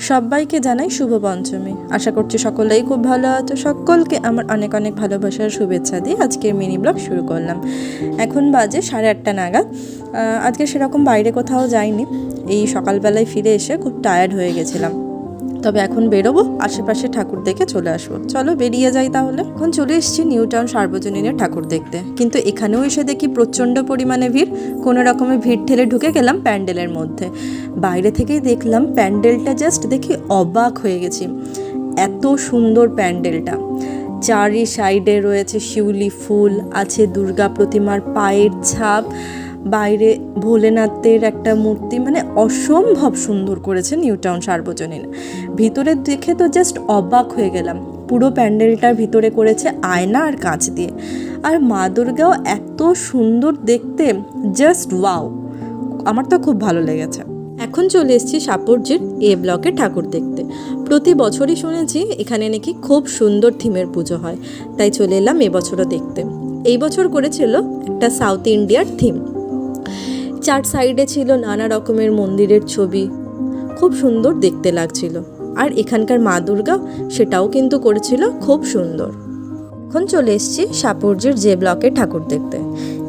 সবাইকে জানাই শুভ পঞ্চমী। আশা করছি সকলেই খুব ভালো আছো। সকলকে আমার অনেক অনেক ভালোবাসার শুভেচ্ছা দিয়ে আজকের মিনি ব্লগ শুরু করলাম। এখন বাজে 8:30 নাগাদ। আজকে সেরকম বাইরে কোথাও যাইনি, এই সকালবেলায় ফিরে এসে খুব টায়ার্ড হয়ে গেছিলাম। তবে এখন বেরোবো, আশেপাশে ঠাকুর দেখে চলে আসবো। চলো বেরিয়ে যাই তাহলে। এখন চলে এসেছি নিউ টাউন সার্বজনীনের ঠাকুর দেখতে, কিন্তু এখানেও এসে দেখি প্রচণ্ড পরিমাণে ভিড়। কোনো রকমে ভিড় ঠেলে ঢুকে গেলাম প্যান্ডেলের মধ্যে। বাইরে থেকেই দেখলাম প্যান্ডেলটা, জাস্ট দেখি অবাক হয়ে গেছি। এত সুন্দর প্যান্ডেলটা, চারি সাইডে রয়েছে শিউলি ফুল, আছে দুর্গা প্রতিমার পায়ের ছাপ, বাইরে ভোলেনাথের একটা মূর্তি, মানে অসম্ভব সুন্দর করেছে নিউ টাউন সার্বজনীন। ভিতরে দেখে তো জাস্ট অবাক হয়ে গেলাম। পুরো প্যান্ডেলটার ভিতরে করেছে আয়না আর কাঁচ দিয়ে। আর মা দুর্গাও এত সুন্দর দেখতে, জাস্ট ওয়াও, আমার তো খুব ভালো লেগেছে। এখন চলে এসেছি সাপুরজির এ ব্লকে ঠাকুর দেখতে। প্রতি বছরই শুনেছি এখানে নাকি খুব সুন্দর থিমের পুজো হয়, তাই চলে এলাম এবছরও দেখতে। এই বছর করেছিল একটা সাউথ ইন্ডিয়ার থিম। চার সাইডে ছিল নানা রকমের মন্দিরের ছবি, খুব সুন্দর দেখতে লাগছিল। আর এখানকার মা দুর্গা সেটাও কিন্তু করেছিল খুব সুন্দর। এখন চলে এসেছি সাপুরজির জে ব্লকে ঠাকুর দেখতে।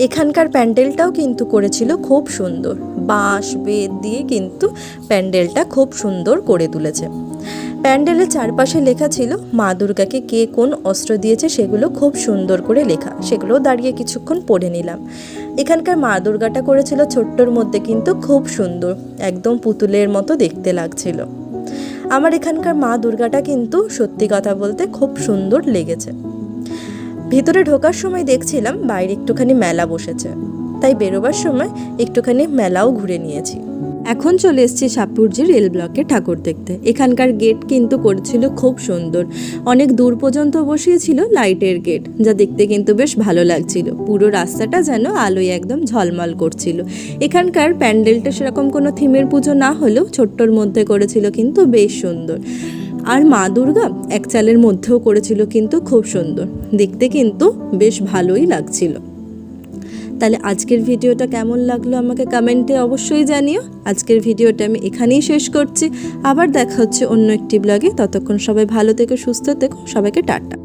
এখানকার প্যান্ডেলটাও কিন্তু করেছিল খুব সুন্দর, বাঁশ বেত দিয়ে কিন্তু প্যান্ডেলটা খুব সুন্দর করে তুলেছে। প্যান্ডেলের চারপাশে লেখা ছিল মা দুর্গাকে কে কোন অস্ত্র দিয়েছে, সেগুলো খুব সুন্দর করে লেখা। সেগুলো দাঁড়িয়ে কিছুক্ষণ পড়ে নিলাম। এখানকার মা দুর্গাটা করেছিল ছোট্টর মধ্যে, কিন্তু খুব সুন্দর, একদম পুতুলের মতো দেখতে লাগছিল। আমার এখানকার মা দুর্গাটা কিন্তু সত্যি কথা বলতে খুব সুন্দর লেগেছে। ভিতরে ঢোকার সময় দেখছিলাম বাইরে একটুখানি মেলা বসেছে, তাই বেরোবার সময় একটুখানি মেলাও ঘুরে নিয়েছি। এখন চলে এসেছি সাপুরজি রেল ব্লকে ঠাকুর দেখতে। এখানকার গেট কিন্তু করেছিল খুব সুন্দর, অনেক দূর পর্যন্ত বসিয়েছিল লাইটের গেট, যা দেখতে কিন্তু বেশ ভালো লাগছিল। পুরো রাস্তাটা যেন আলোয় একদম ঝলমল করছিল। এখানকার প্যান্ডেলটা সেরকম কোনো থিমের পুজো না হলেও ছোট্টর মধ্যে করেছিল কিন্তু বেশ সুন্দর। আর মা দুর্গা এক চালের মধ্যেও করেছিল কিন্তু খুব সুন্দর, দেখতে কিন্তু বেশ ভালোই লাগছিল। তাহলে আজকের ভিডিওটা কেমন লাগলো আমাকে কমেন্টে অবশ্যই জানিও। আজকের ভিডিওটা আমি এখানেই শেষ করছি, আবার দেখা হচ্ছে অন্য একটি ব্লগে। ততক্ষণ সবাই ভালো থেকো, সুস্থ থেকো, সবাইকে টাটা।